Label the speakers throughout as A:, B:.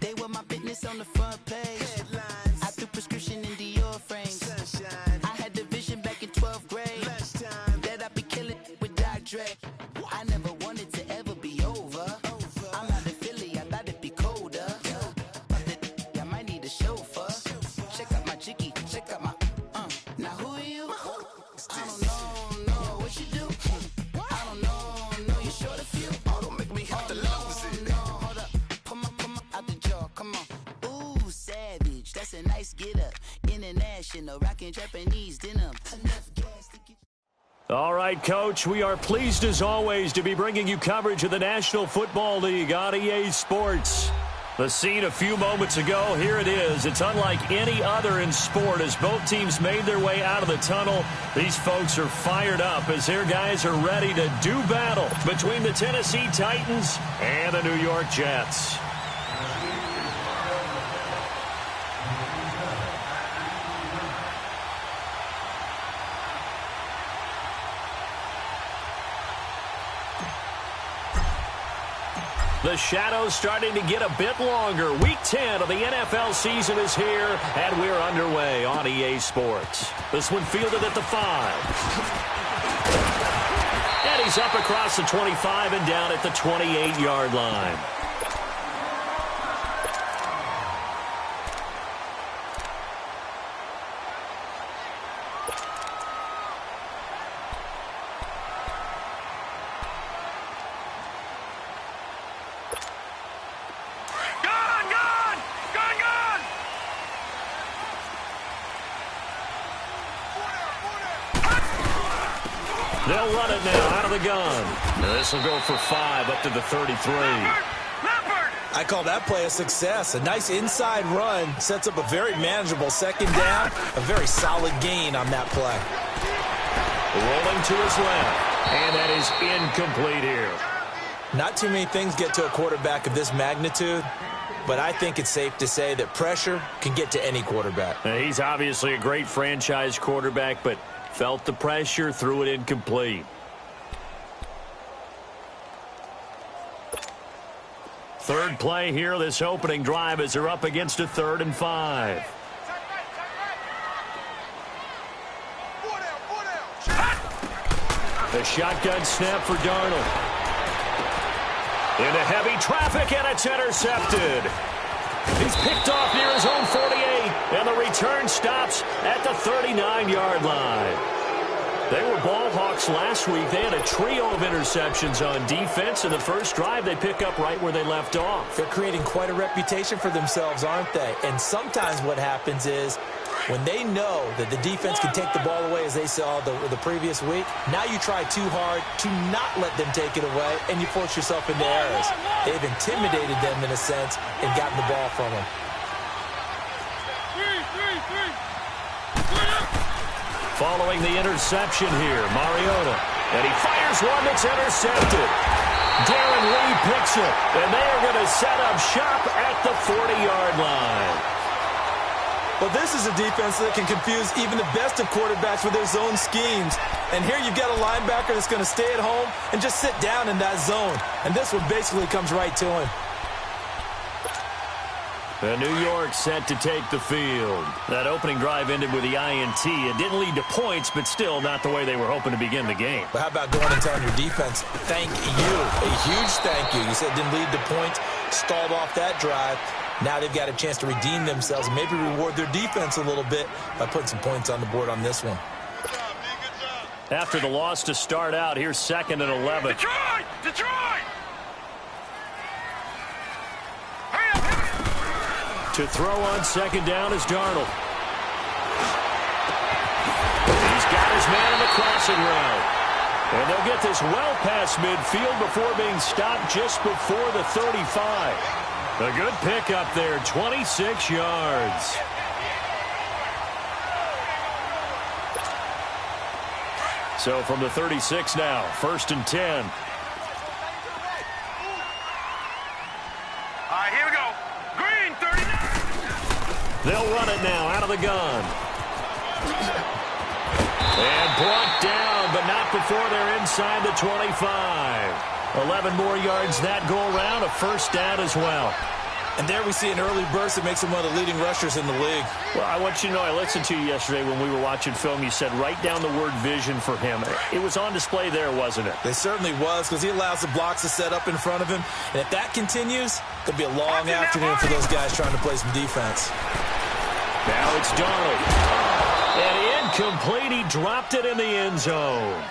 A: They were my business on the front page. Headlines. I threw prescription in Dior frames. Sunshine. I had the vision back in 12th grade. Lunchtime. That I'd be killing with Dr. Dre. I never wanted to ever be over. I'm out in Philly, I thought it'd be colder. I might need a chauffeur. Check out my chicky, check out my now who are you? I don't know what you do. I don't know you short a few. Oh, don't make me have to lose it. No, hold up, come on, out the jaw, come on. Ooh, savage, that's a nice get up. International, rockin' Japanese denim. Enough gas to get.
B: All right, Coach, we are pleased as always to be bringing you coverage of the National Football League on EA Sports. The scene a few moments ago, here it is. It's unlike any other in sport as both teams made their way out of the tunnel. These folks are fired up as their guys are ready to do battle between the Tennessee Titans and the New York Jets. The shadow's starting to get a bit longer. Week 10 of the NFL season is here, and we're underway on EA Sports. This one fielded at the 5. And he's up across the 25 and down at the 28-yard line. They'll run it now out of the gun. This will go for 5 up to the 33.
C: I call that play a success. A nice inside run sets up a very manageable second down. A very solid gain on that play.
B: Rolling to his left. And that is incomplete here.
C: Not too many things get to a quarterback of this magnitude, but I think it's safe to say that pressure can get to any quarterback.
B: He's obviously a great franchise quarterback, but felt the pressure, threw it incomplete. Third play here, this opening drive as they're up against a 3rd and 5. The shotgun snap for Darnold. Into heavy traffic, and it's intercepted. He's picked off near his own 48, and the return stops at the 39-yard line. They were ball hawks last week. They had a trio of interceptions on defense. In the first drive, they pick up right where they left off.
C: They're creating quite a reputation for themselves, aren't they? And sometimes what happens is when they know that the defense can take the ball away, as they saw the previous week, now you try too hard to not let them take it away, and you force yourself into errors. They've intimidated them in a sense and gotten the ball from them.
B: Following the interception here, Mariota. And he fires one that's intercepted. Darren Lee picks it, and they are going to set up shop at the 40-yard line.
C: Well, this is a defense that can confuse even the best of quarterbacks with their zone schemes. And here you've got a linebacker that's going to stay at home and just sit down in that zone. And this one basically comes right to him.
B: The New York set to take the field. That opening drive ended with the INT. It didn't lead to points, but still not the way they were hoping to begin the game.
C: But how about going and telling your defense, thank you, a huge thank you. You said it didn't lead to points, stalled off that drive. Now they've got a chance to redeem themselves and maybe reward their defense a little bit by putting some points on the board on this one.
B: After the loss to start out, here's 2nd and 11.
D: Detroit!
B: To throw on 2nd down is Darnold. He's got his man in the crossing route. And they'll get this well past midfield before being stopped just before the 35. A good pickup there, 26 yards. So from the 36 now, 1st and 10.
D: All right, here we go. Green, 39.
B: They'll run it now out of the gun. And brought down, but not before they're inside the 25. 11 more yards that go around, a 1st down as well.
C: And there we see an early burst that makes him one of the leading rushers in the league.
B: Well, I want you to know, I listened to you yesterday when we were watching film. You said write down the word vision for him. It was on display there, wasn't it?
C: It certainly was, because he allows the blocks to set up in front of him. And if that continues, it could be a long afternoon for those guys trying to play some defense.
B: Now it's Darnold. And incomplete. He dropped it in the end zone.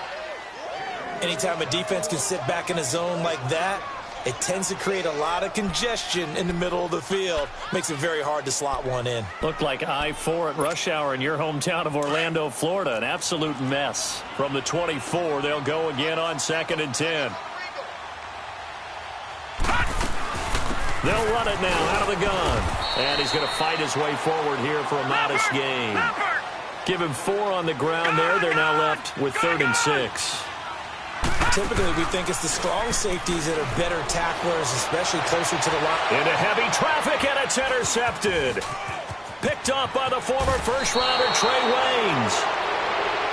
C: Anytime a defense can sit back in a zone like that, it tends to create a lot of congestion in the middle of the field. Makes it very hard to slot one in.
B: Looked like I-4 at rush hour in your hometown of Orlando, Florida. An absolute mess. From the 24, they'll go again on 2nd and 10. They'll run it now out of the gun. And he's going to fight his way forward here for a modest gain. Give him 4 on the ground there. They're now left with 3rd and 6.
C: Typically, we think it's the strong safeties that are better tacklers, especially closer to the line.
B: Into heavy traffic, and it's intercepted. Picked off by the former first-rounder Trey Waynes.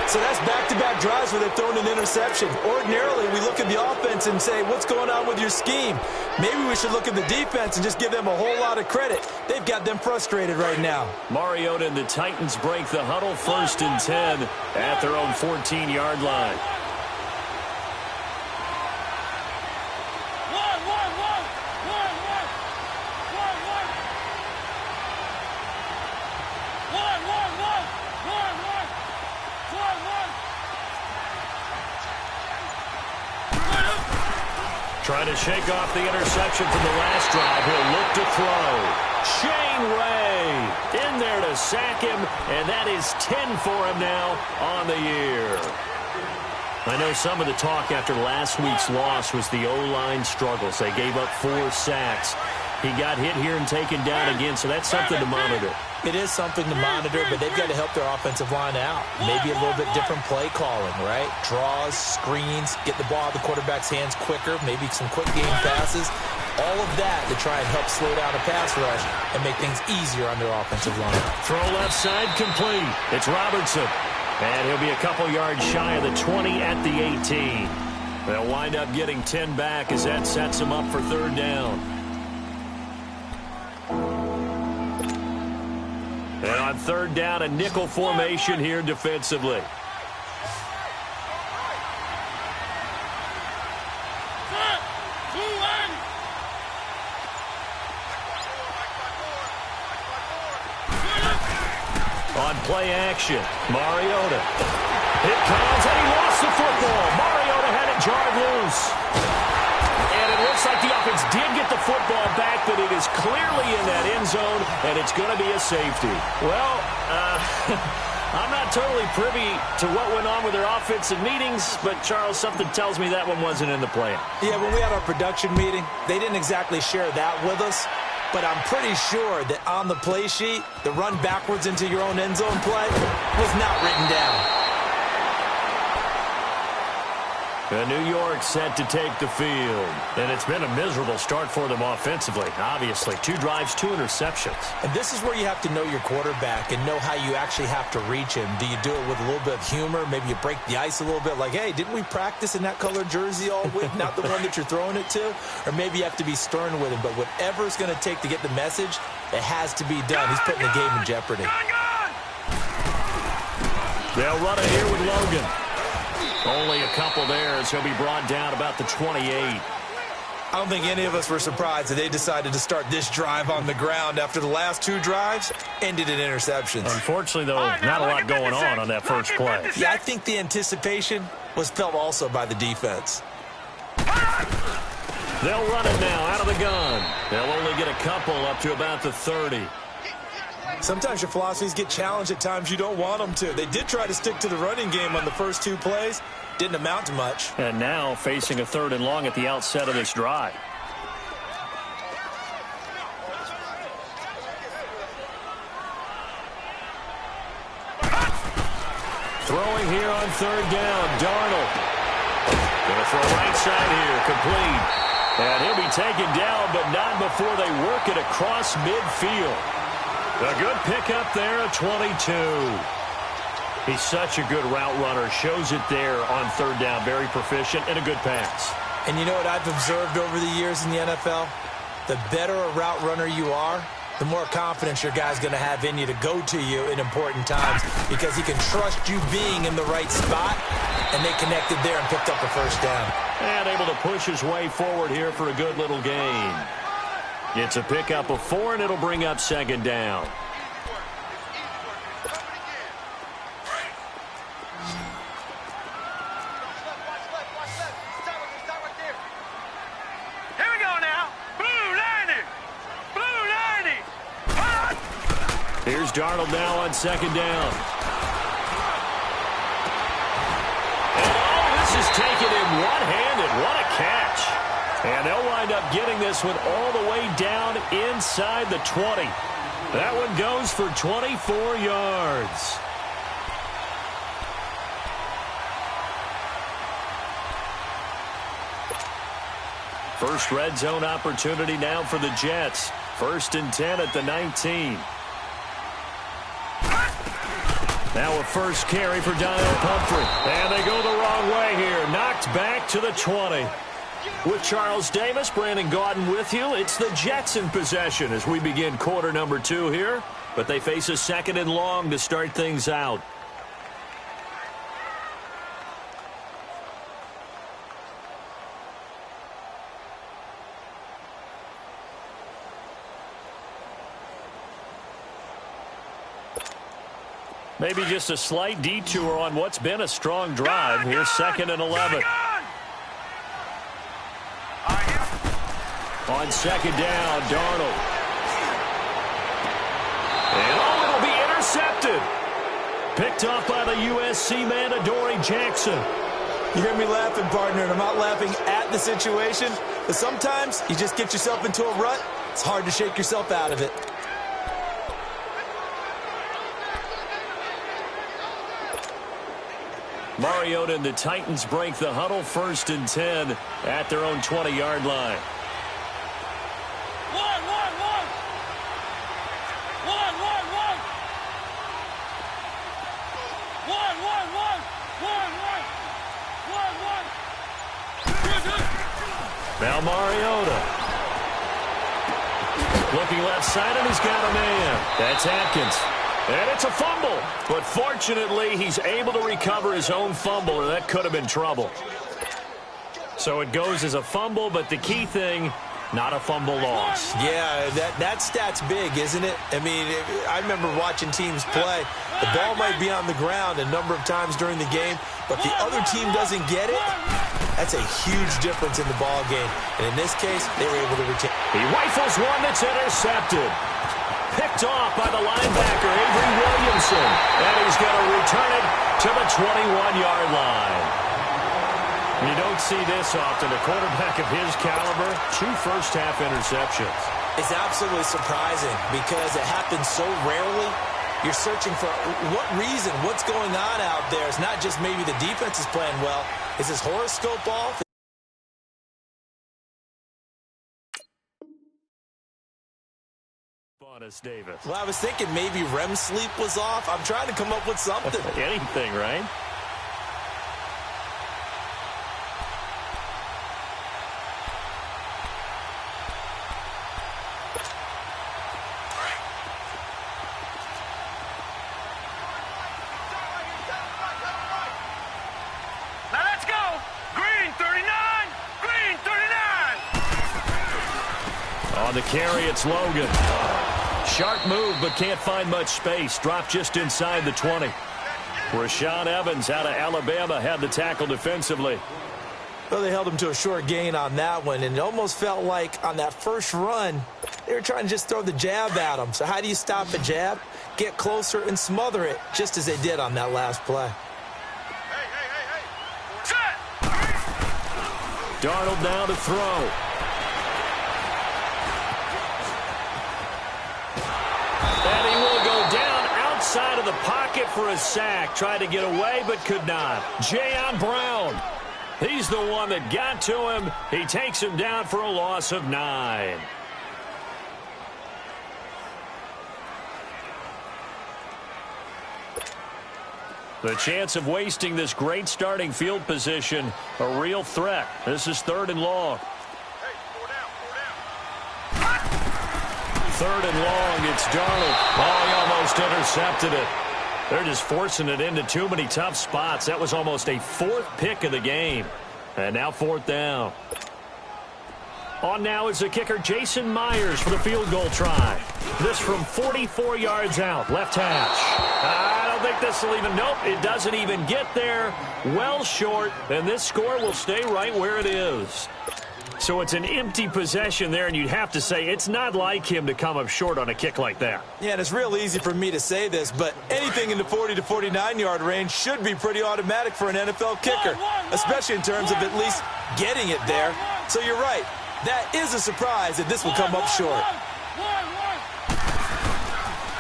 C: So that's back-to-back drives where they've thrown an interception. Ordinarily, we look at the offense and say, what's going on with your scheme? Maybe we should look at the defense and just give them a whole lot of credit. They've got them frustrated right now.
B: Mariota and the Titans break the huddle, 1st and 10 at their own 14-yard line. Trying to shake off the interception from the last drive. He'll look to throw. Shane Ray in there to sack him, and that is 10 for him now on the year. I know some of the talk after last week's loss was the O-line struggles. They gave up 4 sacks. He got hit here and taken down again, so that's something to monitor.
C: It is something to monitor, but they've got to help their offensive line out. Maybe a little bit different play calling, right? Draws, screens, get the ball out of the quarterback's hands quicker, maybe some quick game passes. All of that to try and help slow down a pass rush and make things easier on their offensive line.
B: Throw left side complete. It's Robertson. And he'll be a couple yards shy of the 20 at the 18. They'll wind up getting 10 back as that sets them up for 3rd down. And on 3rd down, a nickel formation here defensively. On play action, Mariota. It comes, and he lost the football. Mariota had it jarred loose. And it looks like the offense did get the football back, but it is clearly in that end zone, and it's going to be a safety. Well, I'm not totally privy to what went on with their offensive meetings, but, Charles, something tells me that one wasn't in the plan.
C: Yeah, when we had our production meeting, they didn't exactly share that with us, but I'm pretty sure that on the play sheet, the run backwards into your own end zone play was not written down.
B: New York set to take the field. And it's been a miserable start for them offensively, obviously. 2 drives, 2 interceptions.
C: And this is where you have to know your quarterback and know how you actually have to reach him. Do you do it with a little bit of humor? Maybe you break the ice a little bit like, hey, didn't we practice in that colored jersey all week? Not the one that you're throwing it to? Or maybe you have to be stern with him. But whatever it's going to take to get the message, it has to be done. He's putting the game in jeopardy.
B: They'll run it here with Logan. Only a couple there as he'll be brought down about the 28.
C: I don't think any of us were surprised that they decided to start this drive on the ground after the last 2 drives ended in interceptions.
B: Unfortunately, though, not a lot going on that first play.
C: Yeah, I think the anticipation was felt also by the defense.
B: They'll run it now out of the gun. They'll only get a couple up to about the 30.
C: Sometimes your philosophies get challenged at times you don't want them to. They did try to stick to the running game on the first 2 plays. Didn't amount to much.
B: And now facing a 3rd and long at the outset of this drive. Throwing here on 3rd down, Darnold. Going to throw right side here, complete. And he'll be taken down, but not before they work it across midfield. A good pickup there at 22. He's such a good route runner. Shows it there on 3rd down. Very proficient and a good pass.
C: And you know what I've observed over the years in the NFL? the better a route runner you are, the more confidence your guy's going to have in you to go to you in important times because he can trust you being in the right spot, and they connected there and picked up a first down.
B: And able to push his way forward here for a good little gain. It's a pickup of 4, and it'll bring up second down. Here's Darnold now on second down. And this is taken in one-handed. What a catch. And they'll wind up getting this one all the way down inside the 20. That one goes for 24 yards. First red zone opportunity now for the Jets. 1st and 10 at the 19. Now a first carry for Daniel Pumphrey. And they go the wrong way here. Knocked back to the 20. With Charles Davis, Brandon Gaudin with you. It's the Jets in possession as we begin quarter number 2 here. But they face a 2nd and long to start things out. Maybe just a slight detour on what's been a strong drive. Here's 2nd and 11. On 2nd down, Darnold. And it'll be intercepted. Picked off by the USC man, Adoree Jackson.
C: You hear me laughing, partner, and I'm not laughing at the situation. But sometimes you just get yourself into a rut. It's hard to shake yourself out of it.
B: Mariota and the Titans break the huddle. 1st and 10 at their own 20-yard line. Now Mariota. Looking left side, and he's got a man. That's Atkins. And it's a fumble. But fortunately, he's able to recover his own fumble, or that could have been trouble. So it goes as a fumble, but the key thing, not a fumble loss.
C: Yeah, that stat's big, isn't it? I mean, I remember watching teams play. The ball might be on the ground a number of times during the game, but the other team doesn't get it. That's a huge difference in the ball game. And in this case, they were able to retain.
B: He rifles one that's intercepted. Picked off by the linebacker, Avery Williamson. And he's going to return it to the 21-yard line. You don't see this often. A quarterback of his caliber, 2 first-half interceptions.
C: It's absolutely surprising because it happens so rarely. You're searching for what reason, what's going on out there. It's not just maybe the defense is playing well. Is his horoscope off?
B: Davis.
C: Well, I was thinking maybe REM sleep was off. I'm trying to come up with something.
B: Anything, right?
D: Now let's go. Green 39. Green 39.
B: On the carry, it's Logan. Sharp move, but can't find much space. Dropped just inside the 20. Rashaan Evans out of Alabama had the tackle defensively.
C: Well, they held him to a short gain on that one, and it almost felt like on that first run, they were trying to just throw the jab at him. So how do you stop a jab? Get closer and smother it, just as they did on that last play.
D: Set.
B: Darnold now to throw. And he will go down outside of the pocket for a sack. Tried to get away, but could not. Jayon Brown. He's the one that got to him. He takes him down for a loss of 9. The chance of wasting this great starting field position, a real threat. This is 3rd and long.
D: Hey, 4 down, 4 down.
B: 3rd and long. It's Darnold. Oh, he almost intercepted it. They're just forcing it into too many tough spots. That was almost a 4th pick of the game. And now 4th down. On now is the kicker, Jason Myers, for the field goal try. This from 44 yards out, left hash. I don't think this will even, nope, it doesn't even get there. Well short, and this score will stay right where it is. So it's an empty possession there, and you'd have to say it's not like him to come up short on a kick like that.
C: Yeah, and it's real easy for me to say this, but anything in the 40 to 49-yard range should be pretty automatic for an NFL kicker, especially in terms of at least getting it there. So you're right. That is a surprise that this will come up short.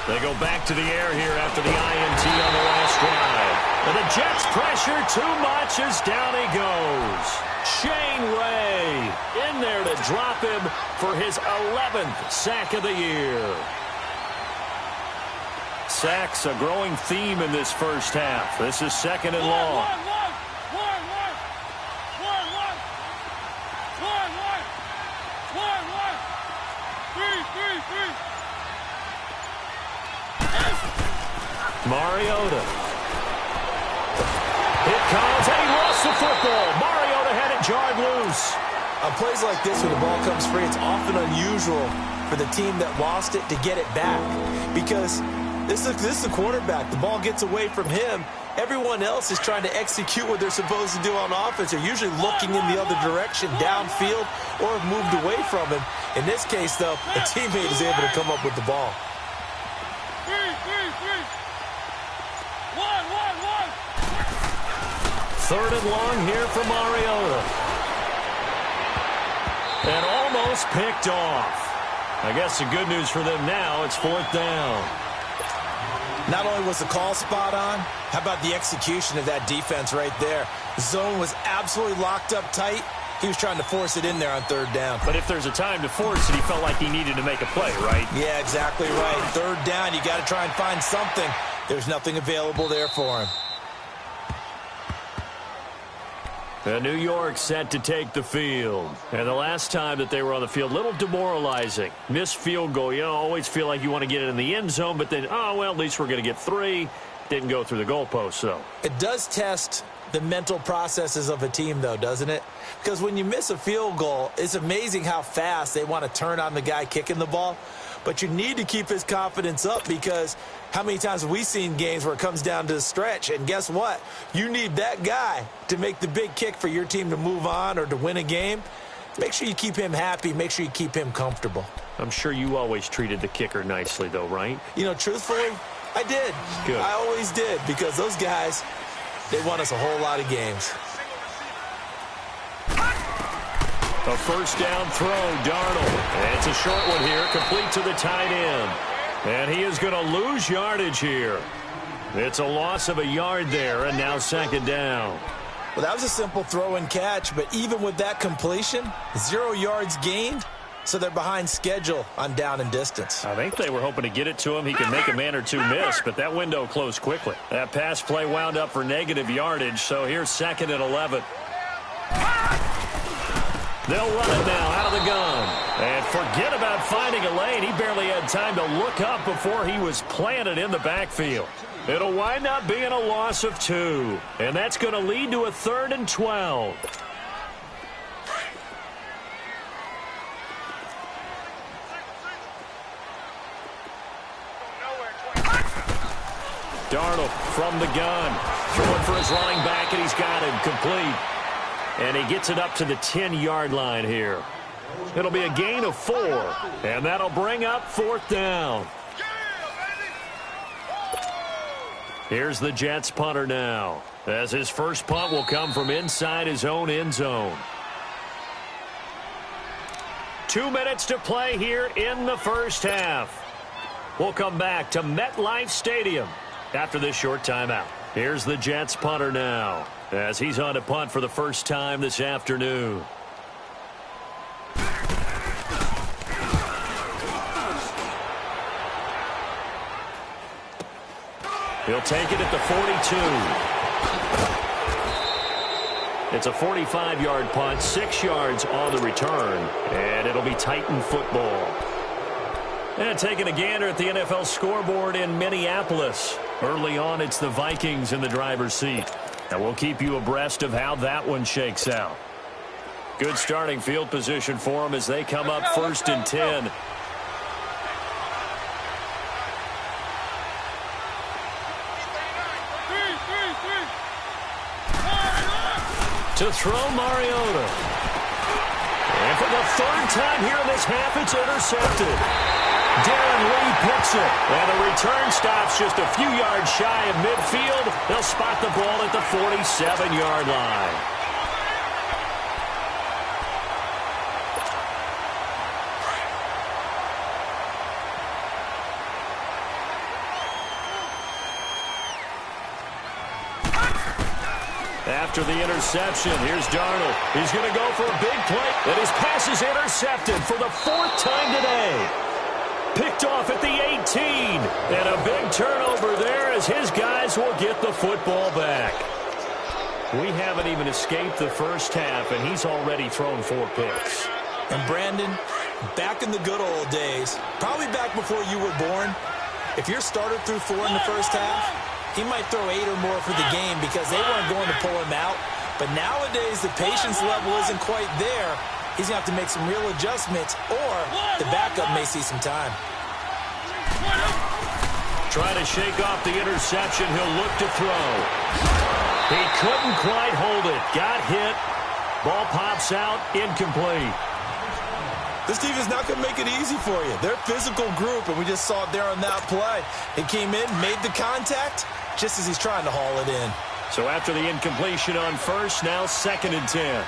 B: They go back to the air here after the INT on the last drive. And the Jets pressure too much as down he goes. Shane Ray in there to drop him for his 11th sack of the year. Sacks a growing theme in this first half. This is 2nd and long. Mariota. It comes, and he lost the football. Mariota had it jarred loose.
C: On plays like this, when the ball comes free, it's often unusual for the team that lost it to get it back. Because this is the quarterback. The ball gets away from him. Everyone else is trying to execute what they're supposed to do on offense. They're usually looking in the other direction, downfield, or have moved away from him. In this case, though, a teammate is able to come up with the ball.
B: 3rd and long here for Mariota. And almost picked off. I guess the good news for them now, it's 4th down.
C: Not only was the call spot on, how about the execution of that defense right there? The zone was absolutely locked up tight. He was trying to force it in there on 3rd down.
B: But if there's a time to force it, he felt like he needed to make a play, right?
C: Yeah, exactly right. 3rd down, you got to try and find something. There's nothing available there for him.
B: And New York set to take the field. And the last time that they were on the field, a little demoralizing. Missed field goal. You always feel like you want to get it in the end zone, but then, oh, well, at least we're going to get 3. Didn't go through the goalpost, though.
C: It does test the mental processes of a team, though, doesn't it? Because when you miss a field goal, it's amazing how fast they want to turn on the guy kicking the ball. But you need to keep his confidence up, because how many times have we seen games where it comes down to the stretch? And guess what? You need that guy to make the big kick for your team to move on or to win a game. Make sure you keep him happy. Make sure you keep him comfortable.
B: I'm sure you always treated the kicker nicely, though, right?
C: You know, truthfully, I did.
B: Good.
C: I always did, because those guys, they won us a whole lot of games.
B: A 1st down throw, Darnold. And it's a short one here, complete to the tight end. And he is going to lose yardage here. It's a loss of a yard there, and now 2nd down.
C: Well, that was a simple throw and catch, but even with that completion, 0 yards gained, so they're behind schedule on down and distance.
B: I think they were hoping to get it to him. He could make a man or two miss, but that window closed quickly. That pass play wound up for negative yardage, so here's 2nd and 11. They'll run it now out of the gun. And forget about finding a lane. He barely had time to look up before he was planted in the backfield. It'll wind up being a loss of 2. And that's going to lead to a 3rd and 12. Darnold from the gun. Throwing for his running back, and he's got him complete. And he gets it up to the 10-yard line here. It'll be a gain of 4, and that'll bring up 4th down. Here's the Jets punter now, as his first punt will come from inside his own end zone. 2 minutes to play here in the first half. We'll come back to MetLife Stadium after this short timeout. Here's the Jets punter now, as he's on to punt for the first time this afternoon. He'll take it at the 42. It's a 45-yard punt, 6 yards on the return, and it'll be Titan football. And taking a gander at the NFL scoreboard in Minneapolis. Early on, it's the Vikings in the driver's seat. And we'll keep you abreast of how that one shakes out. Good starting field position for them as they come up 1st and 10. To throw Mariota. And for the 3rd time here in this half, it's intercepted. Darren Lee picks it. And the return stops just a few yards shy of midfield. They'll spot the ball at the 47-yard line. After the interception, here's Darnold. He's going to go for a big play. And his pass is intercepted for the 4th time today. Picked off at the 18. And a big turnover there as his guys will get the football back. We haven't even escaped the first half, and he's already thrown 4 picks.
C: And Brandon, back in the good old days, probably back before you were born, if your starter threw 4 in the first half, he might throw 8 or more for the game because they weren't going to pull him out. But nowadays, the patience level isn't quite there. He's going to have to make some real adjustments, or the backup may see some time.
B: Trying to shake off the interception. He'll look to throw. He couldn't quite hold it. Got hit. Ball pops out. Incomplete.
C: This team is not going to make it easy for you. They're a physical group, and we just saw it there on that play. He came in, made the contact, just as he's trying to haul it in.
B: So after the incompletion on 1st, now 2nd and 10.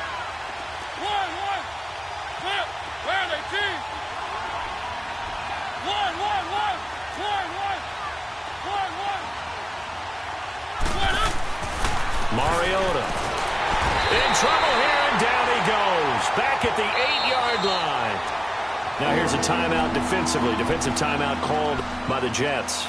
B: Mariota in trouble here, and down he goes. Back at the 8-yard line. Now here's a timeout defensively. Defensive timeout called by the Jets.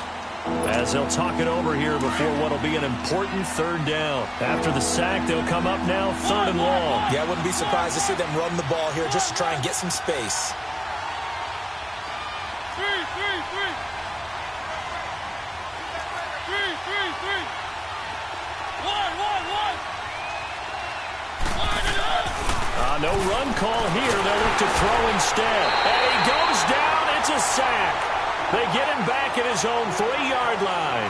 B: As they'll talk it over here before what will be an important 3rd down. After the sack, they'll come up now 3rd and long.
C: Yeah, I wouldn't be surprised to see them run the ball here just to try and get some space.
B: No run call here. They'll look to throw instead. And he goes down. It's a sack. They get him back at his own 3-yard line.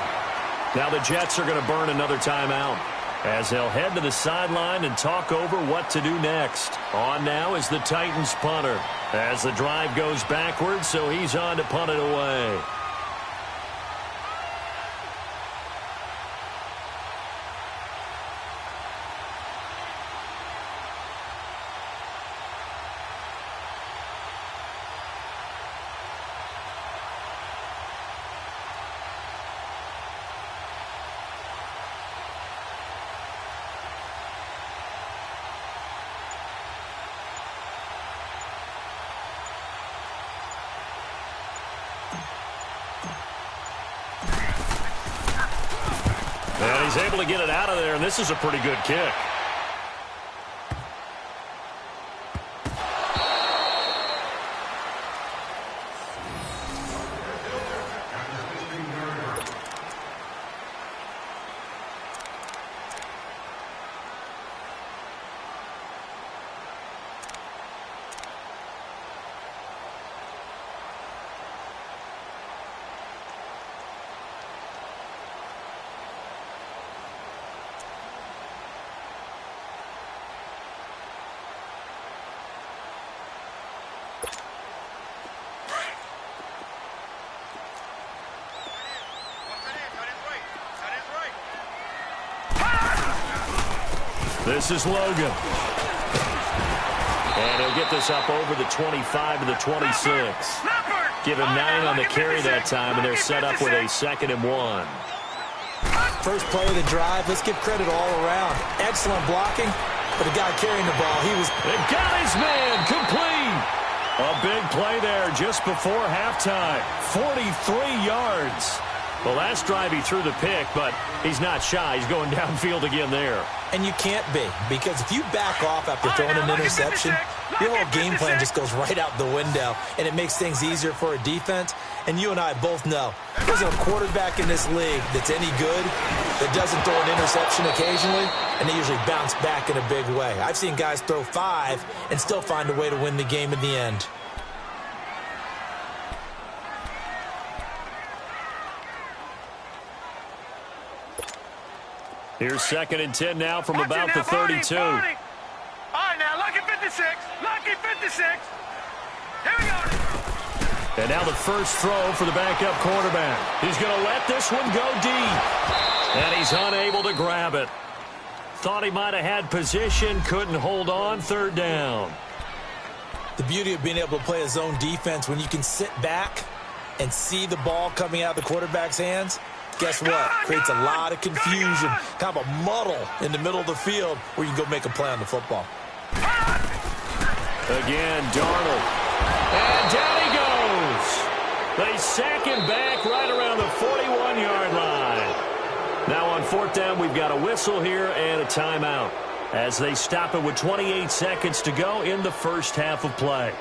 B: Now the Jets are going to burn another timeout as they'll head to the sideline and talk over what to do next. On now is the Titans punter as the drive goes backwards, so he's on to punt it away. And he's able to get it out of there, and this is a pretty good kick. This is Logan. And he'll get this up over the 25 to the 26. Give him 9 on the carry that time, and they're set up with a 2nd and 1.
C: First play of the drive. Let's give credit all around. Excellent blocking, but the guy carrying the ball, he
B: got his man complete. A big play there just before halftime. 43 yards. The last drive he threw the pick, but he's not shy. He's going downfield again there.
C: And you can't be, because if you back off after throwing an interception, your whole game plan just goes right out the window, and it makes things easier for a defense. And you and I both know there's a quarterback in this league that's any good that doesn't throw an interception occasionally, and they usually bounce back in a big way. I've seen guys throw 5 and still find a way to win the game in the end.
B: Here's 2nd and 10 now from about the 32.
D: All right, now, lucky 56. Lucky 56. Here we go.
B: And now the first throw for the backup quarterback. He's going to let this one go deep. And he's unable to grab it. Thought he might have had position, couldn't hold on, 3rd down.
C: The beauty of being able to play a zone defense when you can sit back and see the ball coming out of the quarterback's hands, guess what? Creates a lot of confusion, kind of a muddle in the middle of the field where you can go make a play on the football.
B: Again, Darnold. And down he goes. They sack him back right around the 41-yard line. Now on 4th down, we've got a whistle here and a timeout as they stop it with 28 seconds to go in the first half of play.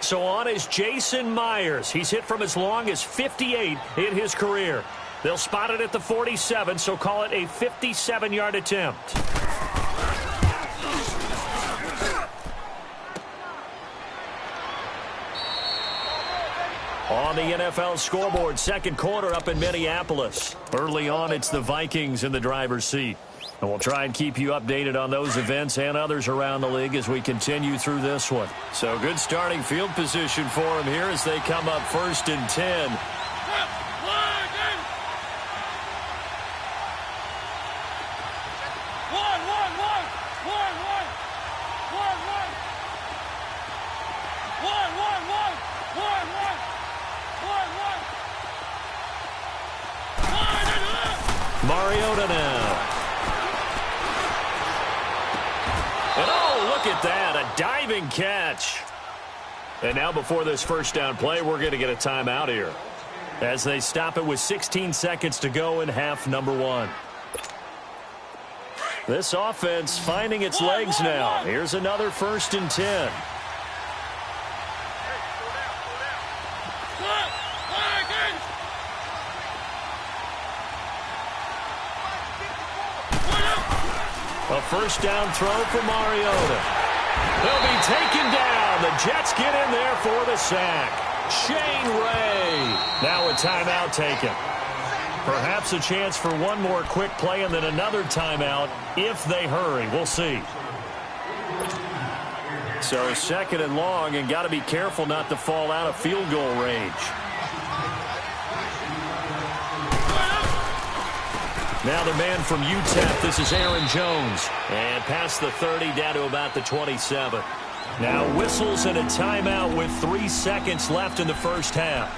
B: So on is Jason Myers. He's hit from as long as 58 in his career. They'll spot it at the 47, so call it a 57-yard attempt. On the NFL scoreboard, 2nd quarter up in Minneapolis. Early on, it's the Vikings in the driver's seat. And we'll try and keep you updated on those events and others around the league as we continue through this one. So good starting field position for them here as they come up 1st and 10. Mariota now. And oh, look at that, a diving catch. And now before this first down play, we're going to get a timeout here as they stop it with 16 seconds to go in half number 1. This offense finding its legs now. Here's another 1st and 10. A first down throw for Mariota. They'll be taken down. The Jets get in there for the sack. Shane Ray. Now a timeout taken. Perhaps a chance for one more quick play and then another timeout if they hurry. We'll see. So 2nd and long, and got to be careful not to fall out of field goal range. Now the man from UTEP, this is Aaron Jones. And past the 30 down to about the 27. Now whistles and a timeout with 3 seconds left in the first half.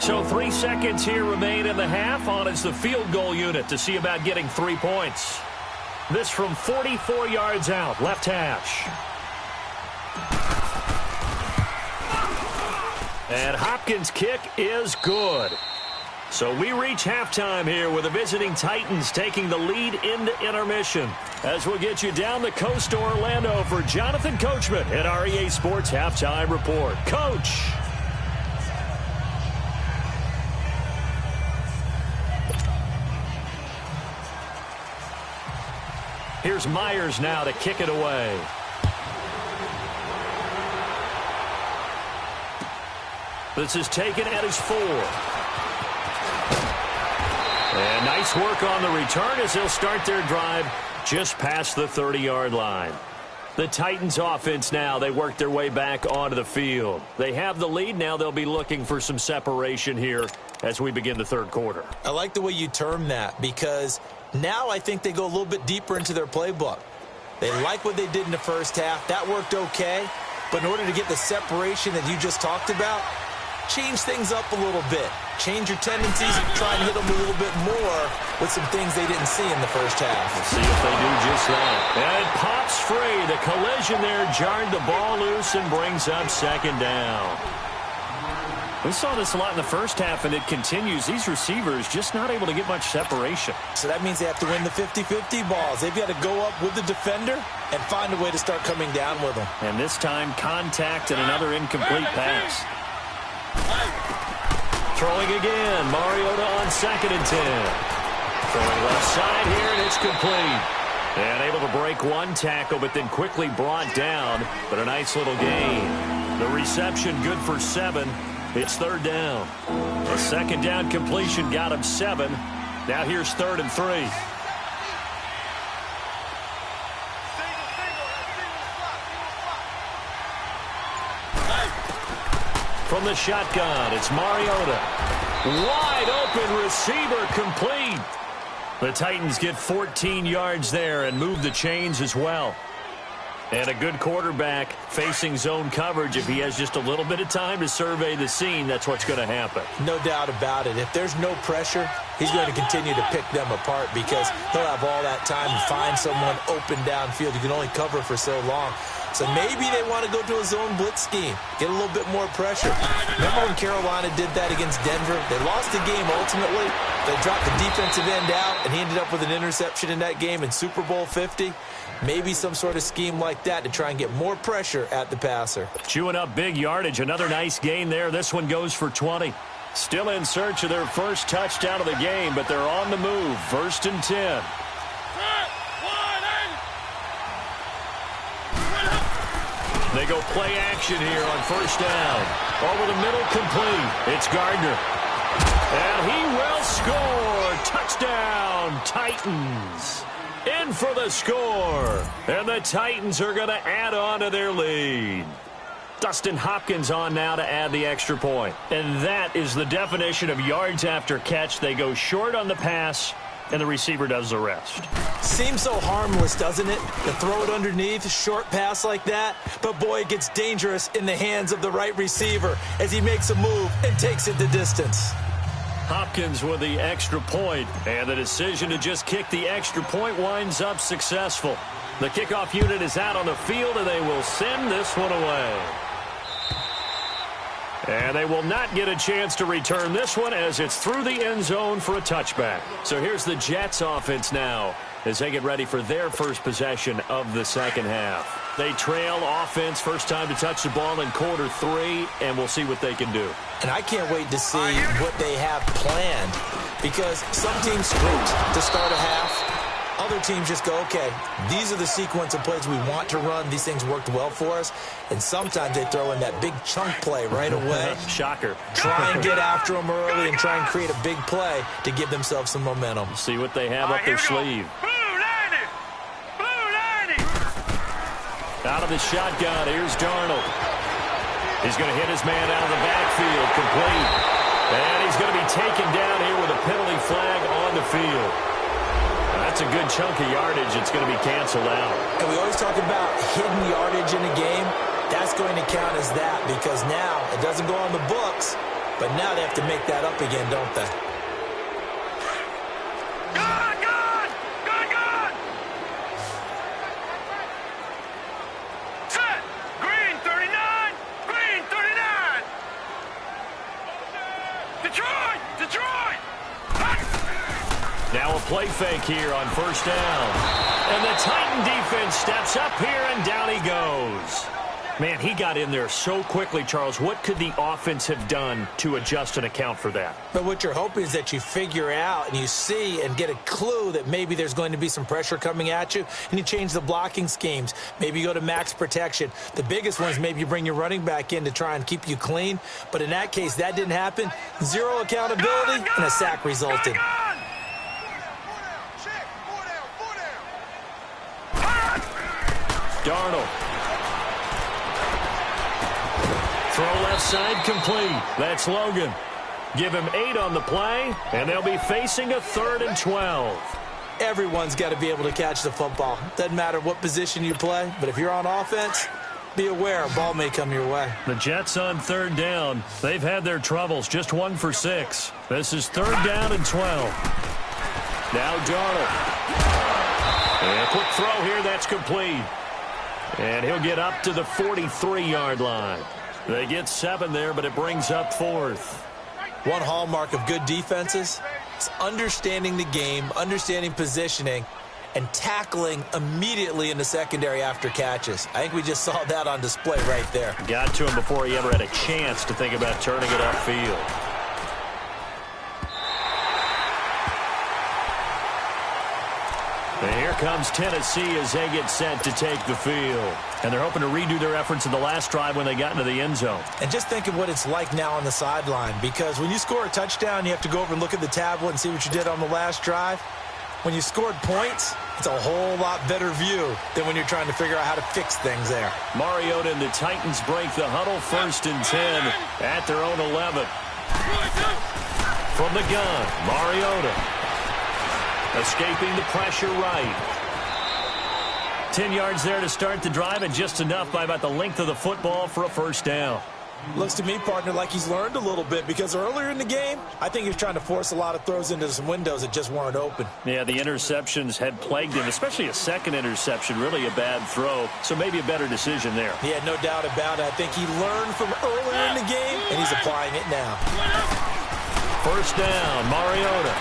B: So 3 seconds here remain in the half. On is the field goal unit to see about getting 3 points. This from 44 yards out, left hash. And Hopkins' kick is good. So we reach halftime here with the visiting Titans taking the lead into intermission. As we'll get you down the coast to Orlando for Jonathan Coachman at our EA Sports Halftime Report. Coach. Here's Myers now to kick it away. This is taken at his 4. And nice work on the return as they'll start their drive just past the 30-yard line. The Titans offense now, they work their way back onto the field. They have the lead. Now they'll be looking for some separation here as we begin the 3rd quarter.
C: I like the way you term that because now I think they go a little bit deeper into their playbook. They like what they did in the first half. That worked okay. But in order to get the separation that you just talked about, change things up a little bit. Change your tendencies and try and hit them a little bit more with some things they didn't see in the first half.
B: Let's see if they do just that. And it pops free. The collision there jarred the ball loose and brings up second down. We saw this a lot in the first half, and it continues. These receivers just not able to get much separation.
C: So that means they have to win the 50-50 balls. They've got to go up with the defender and find a way to start coming down with them.
B: And this time, contact and another incomplete pass. Throwing again. Mariota on 2nd and 10. Throwing left side here, and it's complete. And able to break one tackle, but then quickly brought down. But a nice little gain. The reception good for 7. It's 3rd down. A 2nd down completion got him 7. Now here's 3rd and 3. From the shotgun, it's Mariota. Wide open receiver complete. The Titans get 14 yards there and move the chains as well. And a good quarterback facing zone coverage. If he has just a little bit of time to survey the scene, that's what's going to happen.
C: No doubt about it. If there's no pressure, he's going to continue to pick them apart because he'll have all that time to find someone open downfield. You can only cover for so long. So maybe they want to go to a zone blitz scheme, get a little bit more pressure. Remember when Carolina did that against Denver? They lost the game ultimately. They dropped the defensive end out, and he ended up with an interception in that game in Super Bowl 50. Maybe some sort of scheme like that to try and get more pressure at the passer.
B: Chewing up big yardage. Another nice gain there. This one goes for 20. Still in search of their first touchdown of the game, but they're on the move. 1st and 10. They go play action here on 1st down. Over the middle, complete. It's Gardner. And he will score. Touchdown, Titans. In for the score. And the Titans are going to add on to their lead. Dustin Hopkins on now to add the extra point. And that is the definition of yards after catch. They go short on the pass, and the receiver does the rest.
C: Seems so harmless, doesn't it? To throw it underneath, short pass like that. But, boy, it gets dangerous in the hands of the right receiver as he makes a move and takes it the distance.
B: Hopkins with the extra point, and the decision to just kick the extra point winds up successful. The kickoff unit is out on the field, and they will send this one away. And they will not get a chance to return this one as it's through the end zone for a touchback. So here's the Jets offense now as they get ready for their first possession of the second half. They trail offense, first time to touch the ball in quarter 3, and we'll see what they can do.
C: And I can't wait to see what they have planned because some teams script to start a half. Other teams just go, okay, these are the sequence of plays we want to run. These things worked well for us. And sometimes they throw in that big chunk play right away.
B: Shocker.
C: Try and get after them early and try and create a big play to give themselves some momentum.
B: See what they have up their sleeve. Out of the shotgun, here's Darnold. He's going to hit his man out of the backfield, complete. And he's going to be taken down here with a penalty flag on the field. That's a good chunk of yardage. It's going to be canceled out.
C: And we always talk about hidden yardage in a game. That's going to count as that because now it doesn't go on the books, but now they have to make that up again, don't they?
D: Set! Green 39! Green 39! Detroit! Detroit!
B: Now a play fake here on 1st down. And the Titan defense steps up here, and down he goes. Man, he got in there so quickly, Charles. What could the offense have done to adjust and account for that?
C: But what you're hoping is that you figure out and you see and get a clue that maybe there's going to be some pressure coming at you, and you change the blocking schemes. Maybe you go to max protection. The biggest one is maybe you bring your running back in to try and keep you clean. But in that case, that didn't happen. Zero accountability, and a sack resulted.
B: Darnold. Throw left side complete. That's Logan. Give him 8 on the play, and they'll be facing a 3rd and 12.
C: Everyone's got to be able to catch the football. Doesn't matter what position you play, but if you're on offense, be aware, a ball may come your way.
B: The Jets on third down. They've had their troubles, just 1 for 6. This is third down and 12. Now Darnold. And a quick throw here, that's complete. And he'll get up to the 43-yard line. They get 7 there, but it brings up 4th.
C: One hallmark of good defenses is understanding the game, understanding positioning, and tackling immediately in the secondary after catches. I think we just saw that on display right there.
B: Got to him before he ever had a chance to think about turning it upfield. And here comes Tennessee as they get set to take the field. And they're hoping to redo their efforts in the last drive when they got into the end zone.
C: And just think of what it's like now on the sideline, because when you score a touchdown, you have to go over and look at the tablet and see what you did on the last drive. When you scored points, it's a whole lot better view than when you're trying to figure out how to fix things there.
B: Mariota and the Titans break the huddle, 1st and 10 at their own 11. From the gun, Mariota. Escaping the pressure right. 10 yards there to start the drive, and just enough by about the length of the football for a first down.
C: Looks to me, partner, like he's learned a little bit, because earlier in the game, I think he was trying to force a lot of throws into some windows that just weren't open.
B: Yeah, the interceptions had plagued him, especially a second interception, really a bad throw, so maybe a better decision there.
C: Yeah, no doubt about it. I think he learned from earlier in the game, and he's applying it now.
B: First down, Mariota.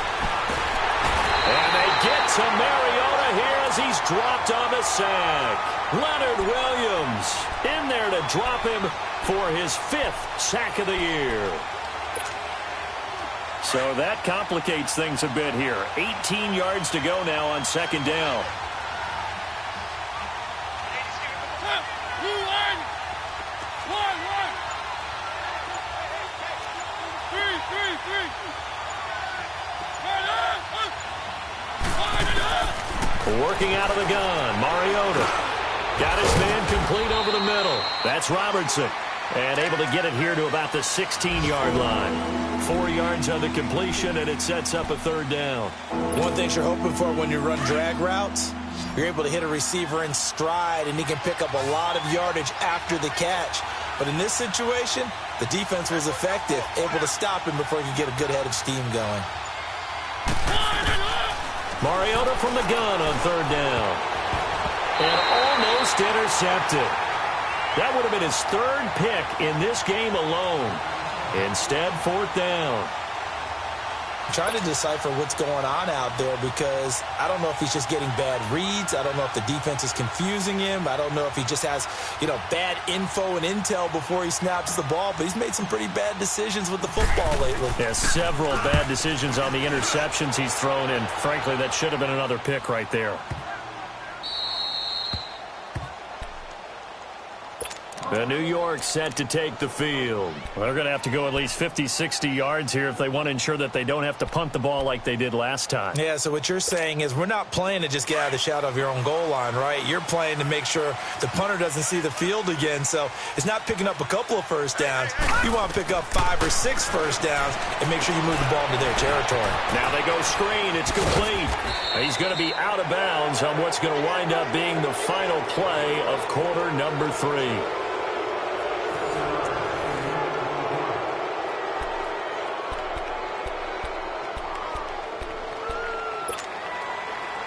B: And they get to Mariota here as he's dropped on the sack. Leonard Williams in there to drop him for his 5th sack of the year. So that complicates things a bit here. 18 yards to go now on second down. Working out of the gun, Mariota. Got his man complete over the middle. That's Robertson. And able to get it here to about the 16-yard line. 4 yards on the completion, and it sets up a third down.
C: One thing you're hoping for when you run drag routes, you're able to hit a receiver in stride, and he can pick up a lot of yardage after the catch. But in this situation, the defense was effective, able to stop him before he could get a good head of steam going.
B: Mariota from the gun on third down. And almost intercepted. That would have been his 3rd pick in this game alone. Instead, 4th down.
C: I'm trying to decipher what's going on out there, because I don't know if he's just getting bad reads. I don't know if the defense is confusing him. I don't know if he just has, bad info and intel before he snaps the ball. But he's made some pretty bad decisions with the football lately.
B: Yeah, several bad decisions on the interceptions he's thrown, and frankly, that should have been another pick right there. The New York set to take the field. Well, they're going to have to go at least 50, 60 yards here if they want to ensure that they don't have to punt the ball like they did last time.
C: Yeah, so what you're saying is we're not playing to just get out of the shadow of your own goal line, right? You're playing to make sure the punter doesn't see the field again. So it's not picking up a couple of first downs. You want to pick up 5 or 6 first downs and make sure you move the ball into their territory.
B: Now they go screen. It's complete. He's going to be out of bounds on what's going to wind up being the final play of quarter number 3.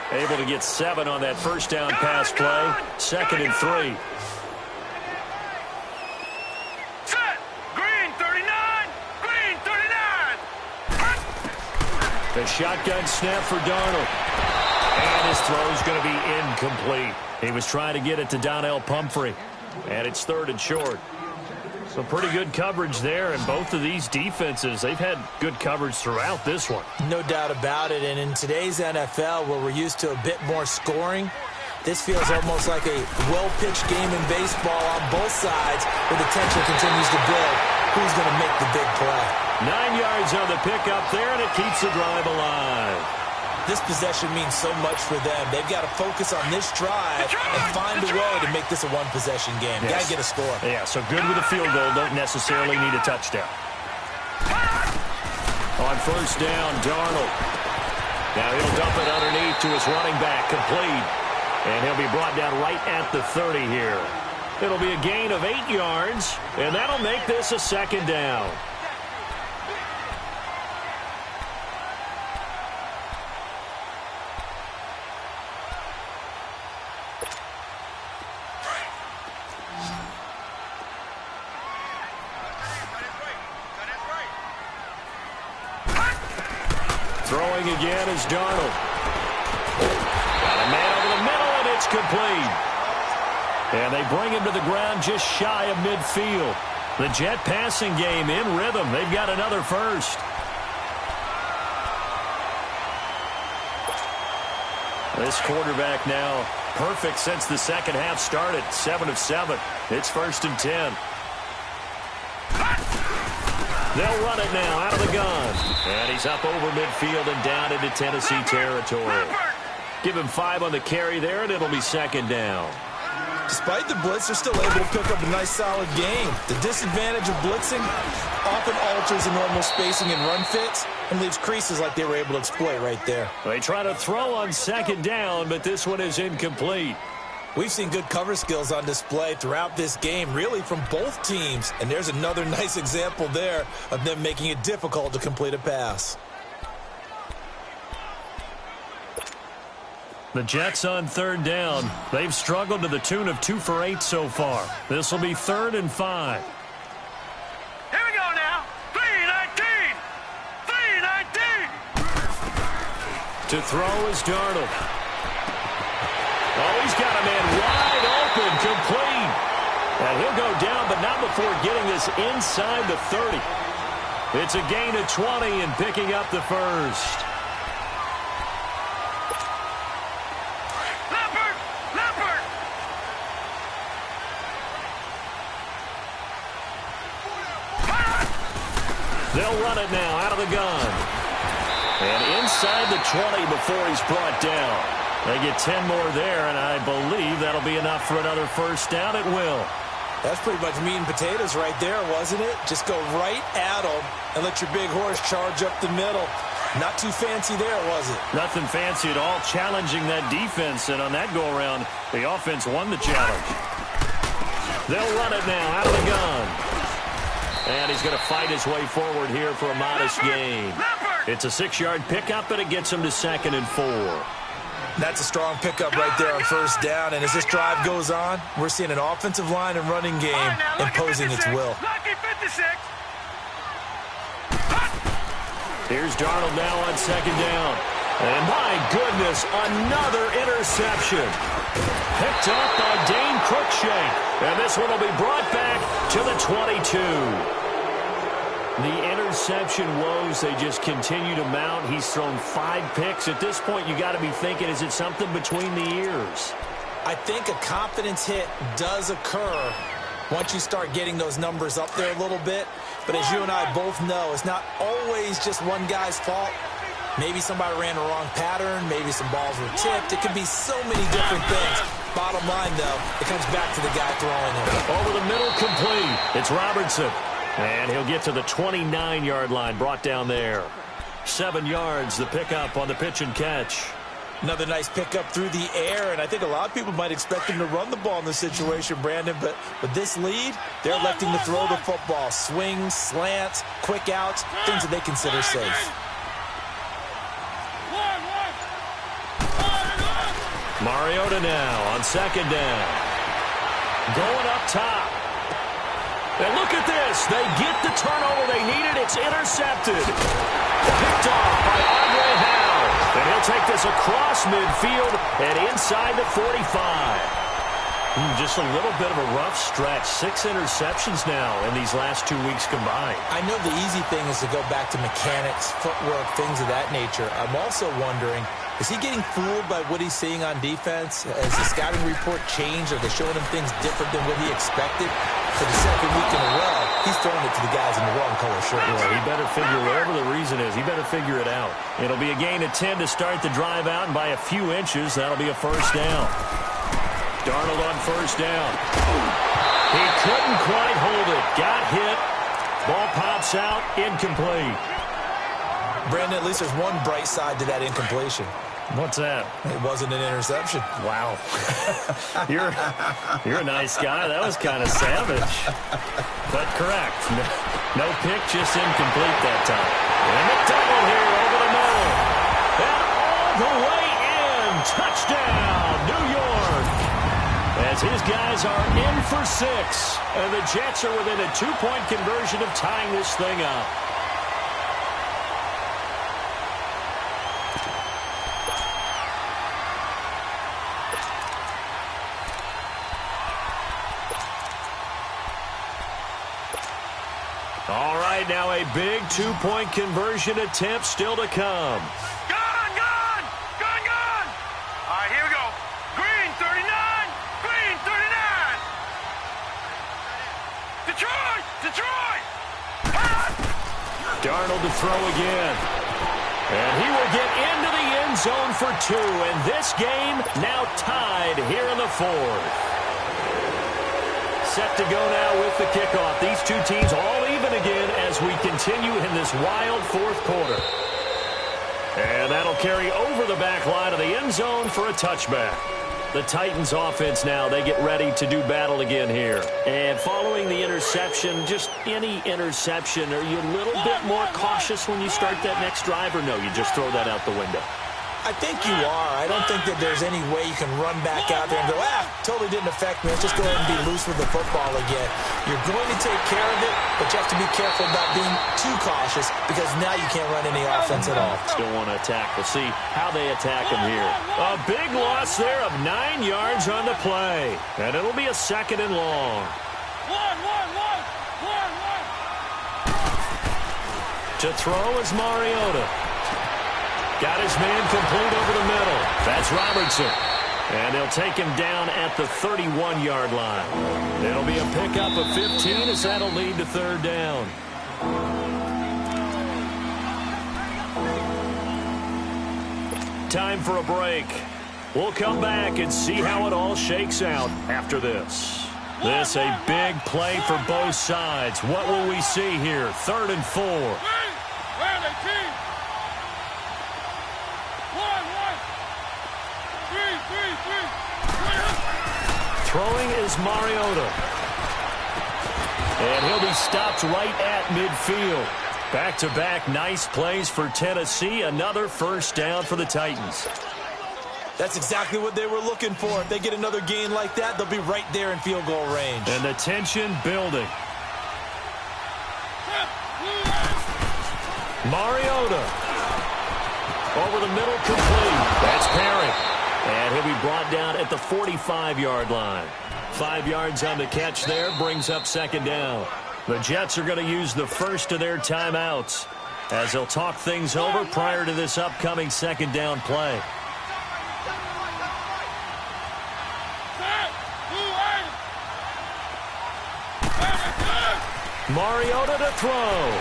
B: Able to get 7 on that first down pass play. 2nd and 3.
D: Set. Green 39. Green 39.
B: The shotgun snap for Darnold. And his throw's going to be incomplete. He was trying to get it to Donnell Pumphrey. And it's 3rd and short. So pretty good coverage there, and both of these defenses, they've had good coverage throughout this one.
C: No doubt about it, and in today's NFL, where we're used to a bit more scoring, this feels almost like a well-pitched game in baseball on both sides, where the tension continues to build. Who's going to make the big play?
B: 9 yards on the pickup there, and it keeps the drive alive.
C: This possession means so much for them. They've got to focus on this drive and find a way to make this a one-possession game.
B: Yes.
C: Got to get a score.
B: Yeah, so good with a field goal. Don't necessarily need a touchdown. On first down, Darnold. Now he'll dump it underneath to his running back, complete. And he'll be brought down right at the 30 here. It'll be a gain of 8 yards, and that'll make this a second down. Throwing again is Darnold. Got a man over the middle, and it's complete. And they bring him to the ground just shy of midfield. The Jet passing game in rhythm. They've got another first. This quarterback now perfect since the second half started. 7 of 7. It's 1st and 10. They'll run it now out of the gun. And he's up over midfield and down into Tennessee territory. Give him 5 on the carry there, and it'll be second down.
C: Despite the blitz, they're still able to pick up a nice, solid game. The disadvantage of blitzing often alters the normal spacing and run fits and leaves creases like they were able to exploit right there.
B: They try to throw on second down, but this one is incomplete.
C: We've seen good cover skills on display throughout this game, really from both teams. And there's another nice example there of them making it difficult to complete a pass.
B: The Jets on third down. They've struggled to the tune of 2 for 8 so far. This will be 3rd and 5.
D: Here we go now. 3-19. 3-19.
B: To throw is Darnold. Oh, he's got a man wide open, complete. And he'll go down, but not before getting this inside the 30. It's a gain of 20 and picking up the first. They'll run it now out of the gun. And inside the 20 before he's brought down. They get 10 more there, and I believe that'll be enough for another first down. It will.
C: That's pretty much meat and potatoes right there, wasn't it? Just go right at them and let your big horse charge up the middle. Not too fancy there, was it?
B: Nothing fancy at all, challenging that defense, and on that go-around, the offense won the challenge. They'll run it now out of the gun. And he's going to fight his way forward here for a modest gain. It's a 6-yard pickup, and it gets him to 2nd and 4.
C: That's a strong pickup right there on first down. And as this drive goes on, we're seeing an offensive line and running game imposing its will.
B: Here's Darnold now on 2nd down. And my goodness, another interception. Picked up by Dane Cruikshank. And this one will be brought back to the 22. The interception woes, they just continue to mount. He's thrown 5 picks. At this point, you got to be thinking, is it something between the ears?
C: I think a confidence hit does occur once you start getting those numbers up there a little bit. But as you and I both know, it's not always just one guy's fault. Maybe somebody ran the wrong pattern. Maybe some balls were tipped. It could be so many different things. Bottom line, though, it comes back to the guy throwing it.
B: Over the middle, complete. It's Robertson. And he'll get to the 29-yard line, brought down there. 7 yards, the pickup on the pitch and catch.
C: Another nice pickup through the air, and I think a lot of people might expect him to run the ball in this situation, Brandon, but with this lead, they're electing to throw the football. Swings, slants, quick outs, things that they consider safe.
B: Mariota now on 2nd down. Going up top. And look at this. They get the turnover they needed. It's intercepted. Picked off by Andre Howe. And he'll take this across midfield and inside the 45. Just a little bit of a rough stretch. 6 interceptions now in these last 2 weeks combined.
C: I know the easy thing is to go back to mechanics, footwork, things of that nature. I'm also wondering, is he getting fooled by what he's seeing on defense? Has the scouting report changed? Are they showing him things different than what he expected? For the second week in a row, he's throwing it to the guys in the wrong color shirt.
B: Yeah, he better figure, whatever the reason is, he better figure it out. It'll be a gain of 10 to start the drive out, and by a few inches, that'll be a first down. Darnold on first down. He couldn't quite hold it. Got hit. Ball pops out. Incomplete.
C: Brandon, at least there's one bright side to that incompletion.
B: What's that?
C: It wasn't an interception.
B: Wow. You're a nice guy. That was kind of savage. But correct. No pick, just incomplete that time. And McDonald here over the middle. And all the way in. Touchdown, New York. As his guys are in for 6. And the Jets are within a 2-point conversion of tying this thing up. All right, now a big 2-point conversion attempt still to come.
D: Gone! All right, here we go. Green, 39. Green, 39. Detroit.
B: Darnold to throw again. And he will get into the end zone for 2. And this game now tied here in the 4th. Set to go now with the kickoff. These two teams all even again as we continue in this wild 4th quarter. And that'll carry over the back line of the end zone for a touchback. The Titans offense now, they get ready to do battle again here. And following the interception, just any interception, are you a little bit more cautious when you start that next drive, or no, you just throw that out the window?
C: I think you are. I don't think that there's any way you can run back out there and go, totally didn't affect me. Let's just go ahead and be loose with the football again. You're going to take care of it, but you have to be careful about being too cautious because now you can't run any offense at all.
B: Still want to attack. We'll see how they attack him here. A big loss there of 9 yards on the play. And it'll be a 2nd and long. To throw is Mariota. Got his man complete over the middle. That's Robertson. And he'll take him down at the 31-yard line. It'll be a pickup of 15 as that'll lead to 3rd down. Time for a break. We'll come back and see how it all shakes out after this. This a big play for both sides. What will we see here? 3rd and 4. Throwing is Mariota. And he'll be stopped right at midfield. Back-to-back nice plays for Tennessee. Another 1st down for the Titans.
C: That's exactly what they were looking for. If they get another gain like that, they'll be right there in field goal range.
B: And the tension building. Mariota. Over the middle, complete. That's Perry. And he'll be brought down at the 45-yard line. 5 yards on the catch there, brings up 2nd down. The Jets are going to use the first of their timeouts as they'll talk things over prior to this upcoming 2nd down play. Mariota to throw.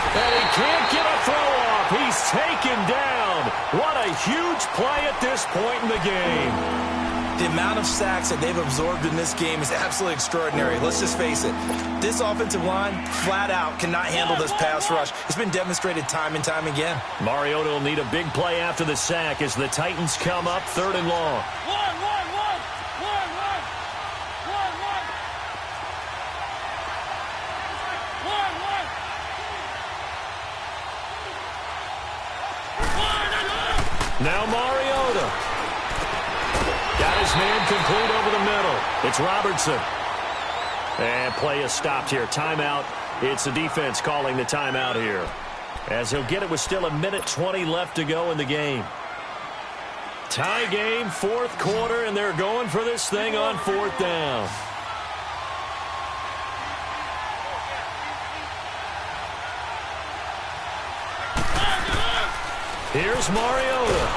B: And he can't get a throw off. He's taken down. What a huge play at this point in the game.
C: The amount of sacks that they've absorbed in this game is absolutely extraordinary. Let's just face it. This offensive line, flat out, cannot handle this pass rush. It's been demonstrated time and time again.
B: Mariota will need a big play after the sack as the Titans come up 3rd and long. Now Mariota. Got his man complete over the middle. It's Robertson. And play is stopped here. Timeout. It's the defense calling the timeout here. As he'll get it with still 1:20 left to go in the game. Tie game, 4th quarter, and they're going for this thing on 4th down. Here's Mariota.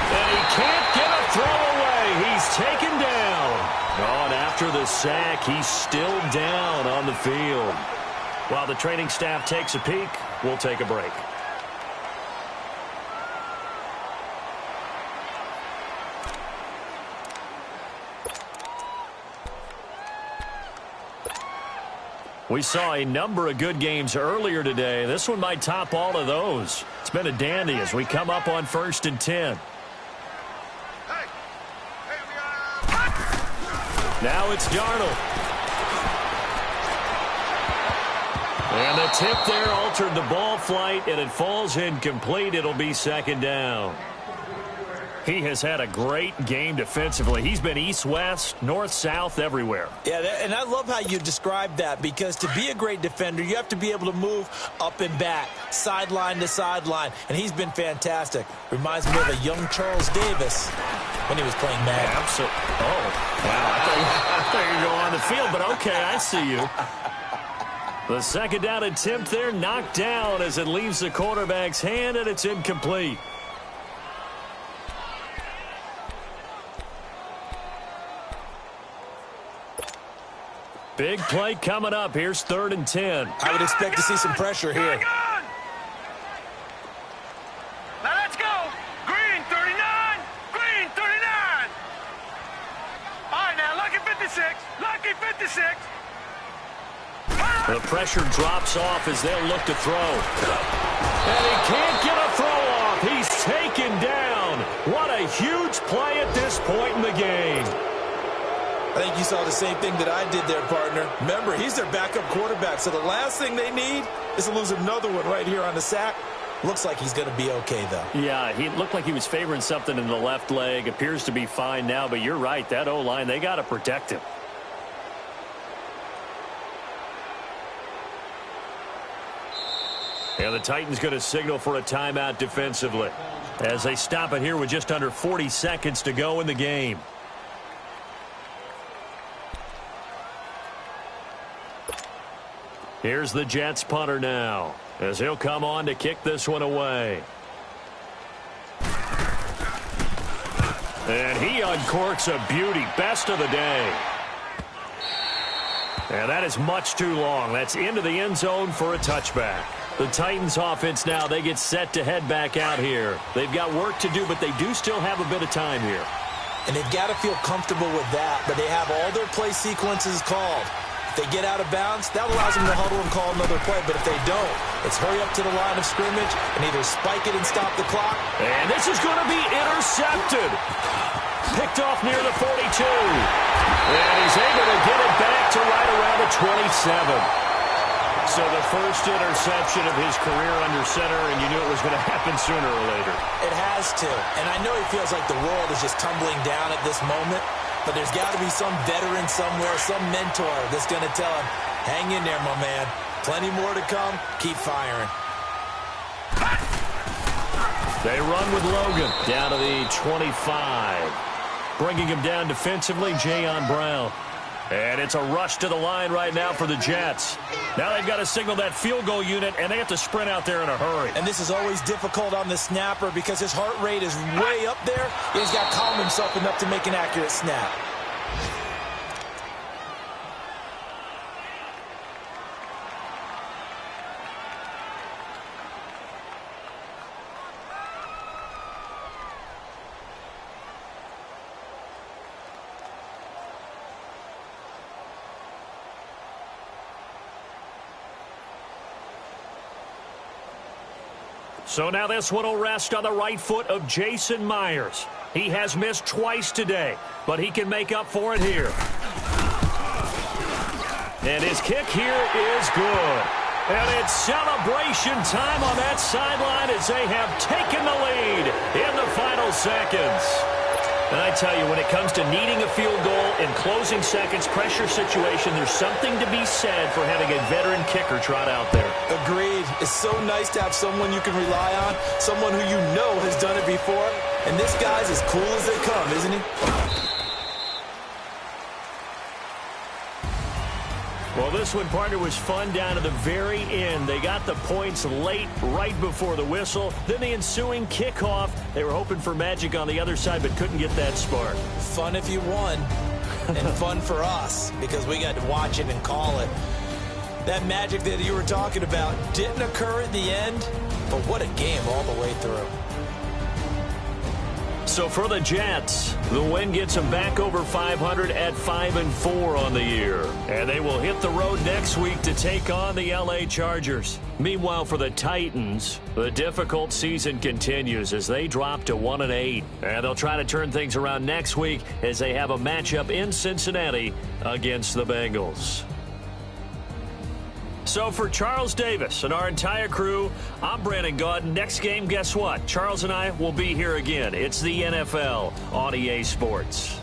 B: And he can't get a throw away. He's taken down. Oh, and after the sack, he's still down on the field. While the training staff takes a peek, we'll take a break. We saw a number of good games earlier today. This one might top all of those. It's been a dandy as we come up on 1st and 10. Now it's Darnold. And the tip there altered the ball flight, and it falls incomplete. It'll be second down. He has had a great game defensively. He's been east-west, north-south, everywhere.
C: Yeah, and I love how you described that, because to be a great defender, you have to be able to move up and back, sideline to sideline, and he's been fantastic. Reminds me of a young Charles Davis when he was playing Madden.
B: Absolutely. Oh, wow. I thought you were going on the field, but okay, I see you. The second down attempt there knocked down as it leaves the quarterback's hand, and it's incomplete. Big play coming up. Here's 3rd and 10.
C: I would expect to see some pressure here.
D: Now let's go. Green 39. Green 39. All right, now lucky 56. Lucky 56.
B: The pressure drops off as they'll look to throw. And he can't get a throw off. He's taken down. What a huge play at this point in the game.
C: I think you saw the same thing that I did there, partner. Remember, he's their backup quarterback, so the last thing they need is to lose another one right here on the sack. Looks like he's going to be okay, though.
B: Yeah, he looked like he was favoring something in the left leg. Appears to be fine now, but you're right. That O-line, they got to protect him. And the Titans going to signal for a timeout defensively as they stop it here with just under 40 seconds to go in the game. Here's the Jets punter now as he'll come on to kick this one away. And he uncorks a beauty. Best of the day. And that is much too long. That's into the end zone for a touchback. The Titans offense now, they get set to head back out here. They've got work to do, but they do still have a bit of time here.
C: And they've got to feel comfortable with that, but they have all their play sequences called. If they get out of bounds, that allows them to huddle and call another play. But if they don't, it's hurry up to the line of scrimmage and either spike it and stop the clock.
B: And this is going to be intercepted. Picked off near the 42. And he's able to get it back to right around the 27. So the first interception of his career under center, and you knew it was going to happen sooner or later.
C: It has to. And I know he feels like the world is just tumbling down at this moment. But there's got to be some veteran somewhere, some mentor that's going to tell him, hang in there, my man. Plenty more to come. Keep firing.
B: They run with Logan down to the 25. Bringing him down defensively, Jayon Brown. And it's a rush to the line right now for the Jets. Now they've got to signal that field goal unit, and they have to sprint out there in a hurry.
C: And this is always difficult on the snapper because his heart rate is way up there. He's got to calm himself enough to make an accurate snap.
B: So now this one will rest on the right foot of Jason Myers. He has missed twice today, but he can make up for it here. And his kick here is good. And it's celebration time on that sideline as they have taken the lead in the final seconds. And I tell you, when it comes to needing a field goal in closing seconds, pressure situation, there's something to be said for having a veteran kicker trot out there.
C: Agreed. It's so nice to have someone you can rely on, someone who you know has done it before. And this guy's as cool as they come, isn't he?
B: Well, this one, partner, was fun down to the very end. They got the points late, right before the whistle. Then the ensuing kickoff. They were hoping for magic on the other side, but couldn't get that spark.
C: Fun if you won, and fun for us, because we got to watch it and call it. That magic that you were talking about didn't occur at the end, but what a game all the way through.
B: So for the Jets, the win gets them back over 500 at 5-4 on the year. And they will hit the road next week to take on the LA Chargers. Meanwhile, for the Titans, the difficult season continues as they drop to 1-8. And they'll try to turn things around next week as they have a matchup in Cincinnati against the Bengals. So for Charles Davis and our entire crew, I'm Brandon Gaudin. Next game, guess what? Charles and I will be here again. It's the NFL on EA Sports.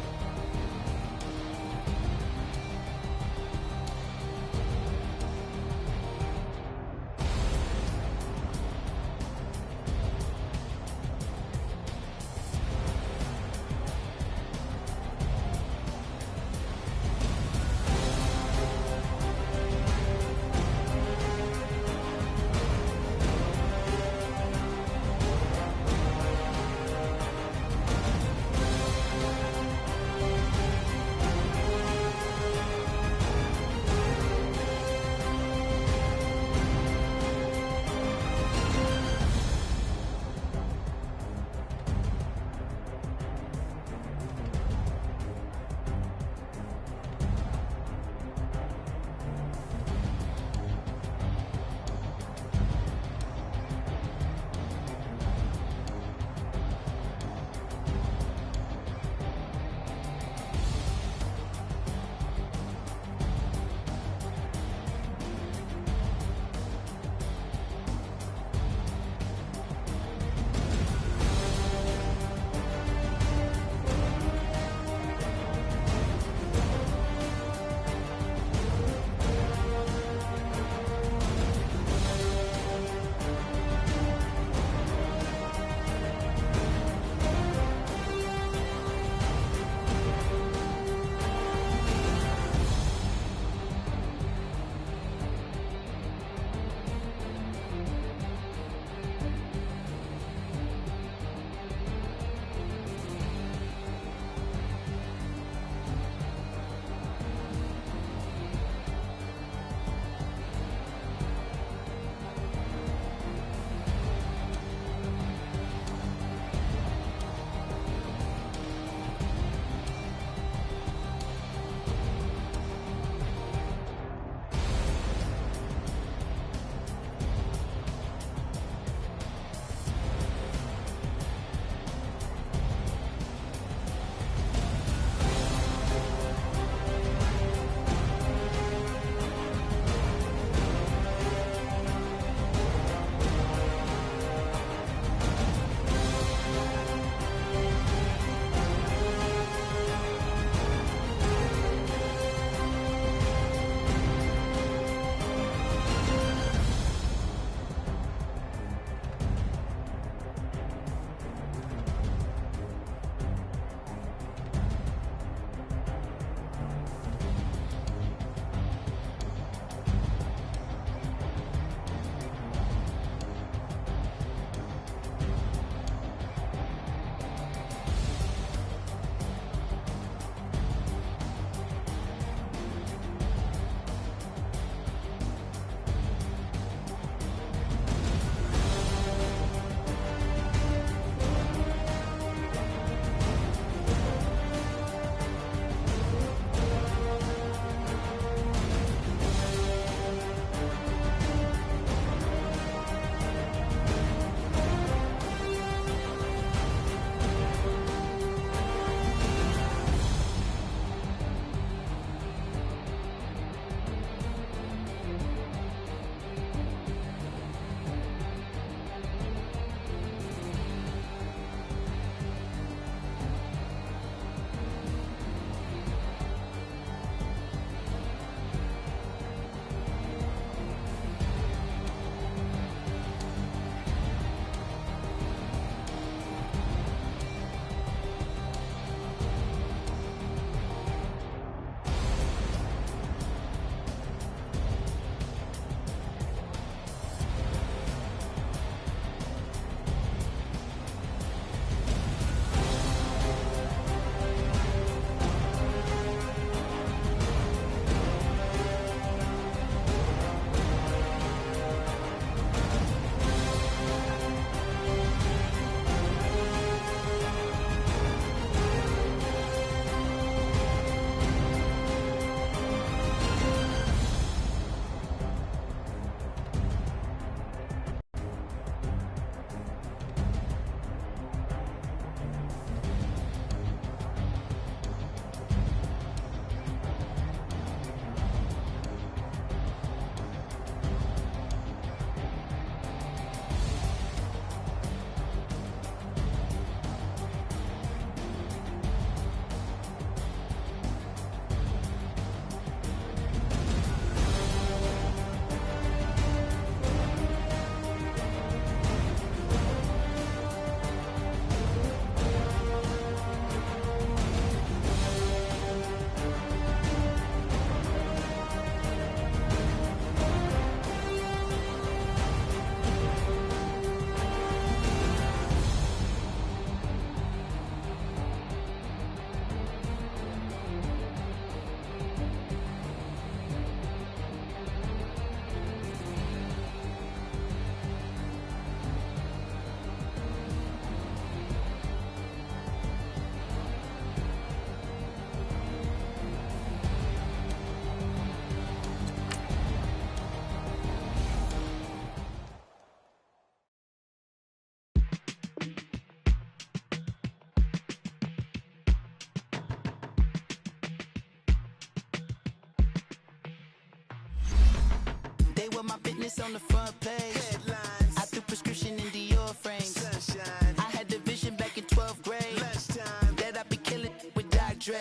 A: were my business on the front page. Headlines. I threw prescription in Dior frames. Sunshine. I had the vision back in 12th grade. Lunchtime. That I'd be killing with Dr. Dre.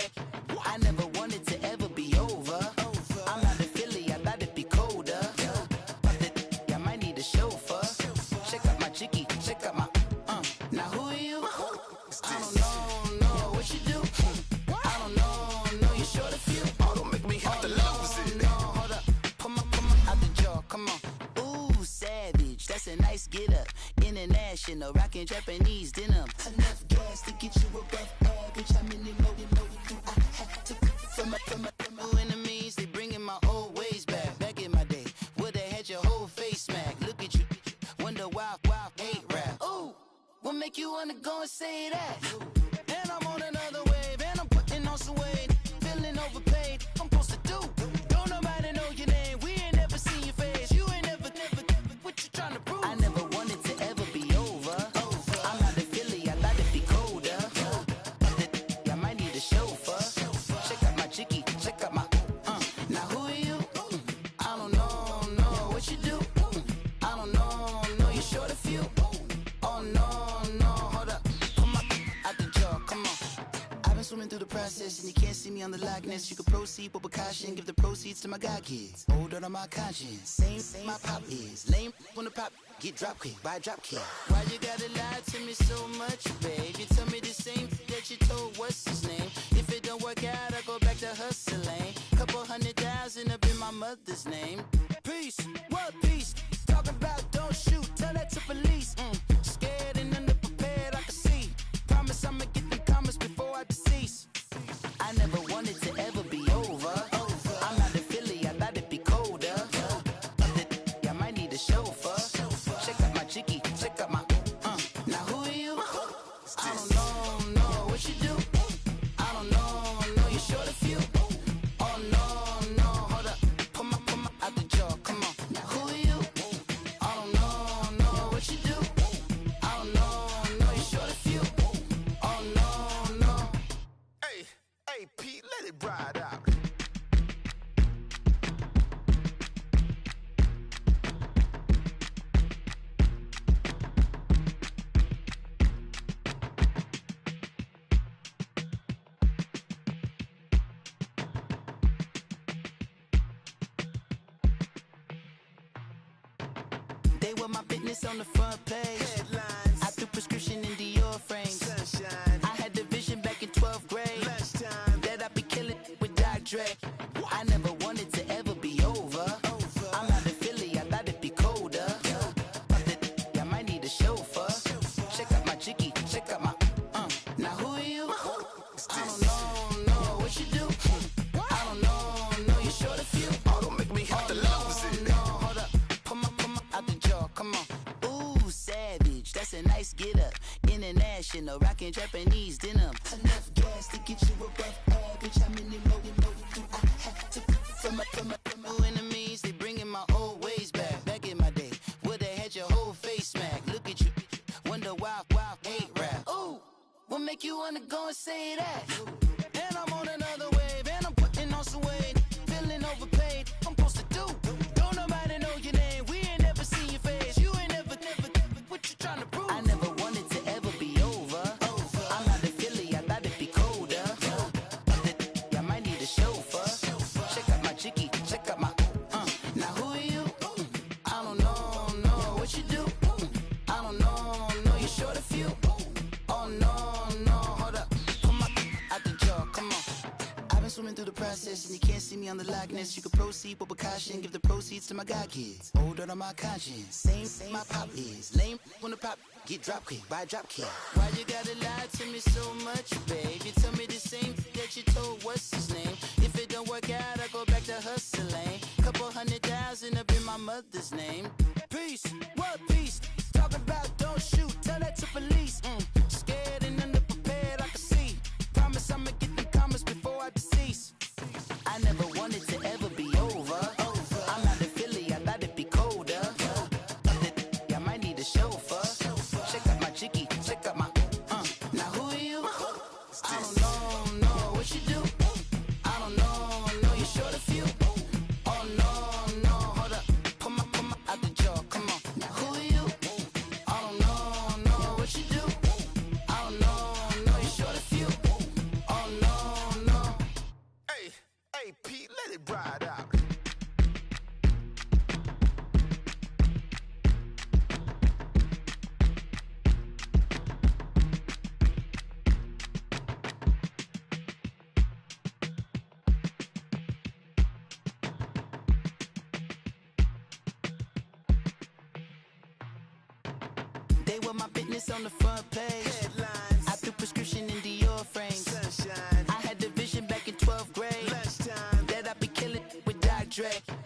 A: I never wanted to ever be over. I'm not a Philly, I thought it'd be colder. I might need a chauffeur. Check out my jiggy, check out my now who are you? I don't know what you do. I don't know you short a few.
E: Oh, don't make me have to lose it.
A: No, hold up, come on, out the jaw, come on. Ooh, savage, that's a nice get up. International, rockin' Japanese denim. Enough gas to get you above average. How many more do I have to from my enemies? They bringing my old ways back. Back in my day, would've had your whole face smacked. Look at you, wonder why hate rap. Ooh, what make you wanna go and say that? And I'm on another wave, and I'm putting on some weight. Feeling overpaid, I'm supposed to do. Don't nobody know your name, we ain't never seen your face. You ain't never, what you trying to prove? I never wanted to ever be over. I'm not a Philly, I thought it'd be colder. I might need a chauffeur. Check out my jiggy, check out my now who are you? I don't know what you do. I don't know you short a few. Oh no, hold up, come on, out the jaw, come on. I've been swimming through the process and you can't see me on the Loch Ness. You can proceed with precaution, give the proceeds to my god kids. Hold on my conscience, same my pop is. Lame when the pop get drop quick, buy drop kick. Why you gotta lie to me so much, babe? You tell me the same that you told what's his name. If it don't work out, I go back to hustling. Couple 100,000 up in my mother's name. Peace, what peace? Talking about don't shoot, tell that to police. Scared and underprepared, I can see. Promise I'ma get them comments before I decease. I never wanted to ever be over. I'm not a Philly, I thought it'd be colder. I might need a chauffeur. Check out my jiggy, check out my now who are you? I don't know what you do. I don't know you short a few. Oh no, hold up, come on, out the jaw, come on. Now who are you? I don't know what you do. I don't know you short a few. Oh no.
E: Hey, Pete, let it ride out.
A: They were my business on the front page. Headlines. I threw prescription in Dior frames. Sunshine. I had the vision back in 12th grade. Lunchtime. That I'd be killing with Dr. Dre. I never wanted to ever be over. I'm not a Philly, I thought it'd be colder. I might need a chauffeur. Check out my jiggy, check out my now who are you? I don't know what you do. I don't know you short a few.
E: Oh, don't make me have to lose it.
A: No, hold up, come on, out the jaw, come on. Ooh, savage, that's a nice get up. International, rockin' Japanese denim. Enough gas to get you above average. How many more do I have to from my enemies? They bringing my old ways back. Back in my day, would've had your whole face smacked. Look at you, wonder why hate rap. Ooh, what make you wanna go and say that? And I'm on another wave, and I'm putting on some weight. Feeling overpaid, I'm supposed to do. Don't nobody know your name, we ain't never seen your face. You ain't never, what you trying to prove? I never wanted to ever be over. I'm not a Philly, I thought it'd be colder. I might need a chauffeur. Check out my jiggy, check out my now who are you? I don't know what you do. I don't know you short a few. Oh no, hold up, come on, out the jaw, come on. I've been swimming through the process and you can't see me on the Loch Ness. You can proceed with precaution, give the proceeds to my god kids. Hold on my conscience, same my pop is. Lame when the pop get drop quick, buy drop kick. Why you gotta lie to me so much, babe? You tell me the same that you told what's his name. If it don't work out, I go back to hustling. Couple 100,000 up in my mother's name. Peace, what peace? Talking about don't shoot, tell that to police. Scared and underprepared, I can see. Promise I'ma get them comments before I decease. I never wanted to ever be over. I'm not a Philly, I thought it'd be colder. I might need a chauffeur. Check out my jiggy, check out my now who are you? I don't know what you do. I don't know you short a few. Oh no, hold up, come on.
E: Pete, let it ride out.
A: They were my business on the front page. Headlines. I threw prescription in Dior frames. Sunshine. I had the vision back in 12th grade. Lunchtime. That I'd be killing with Dr. Dre.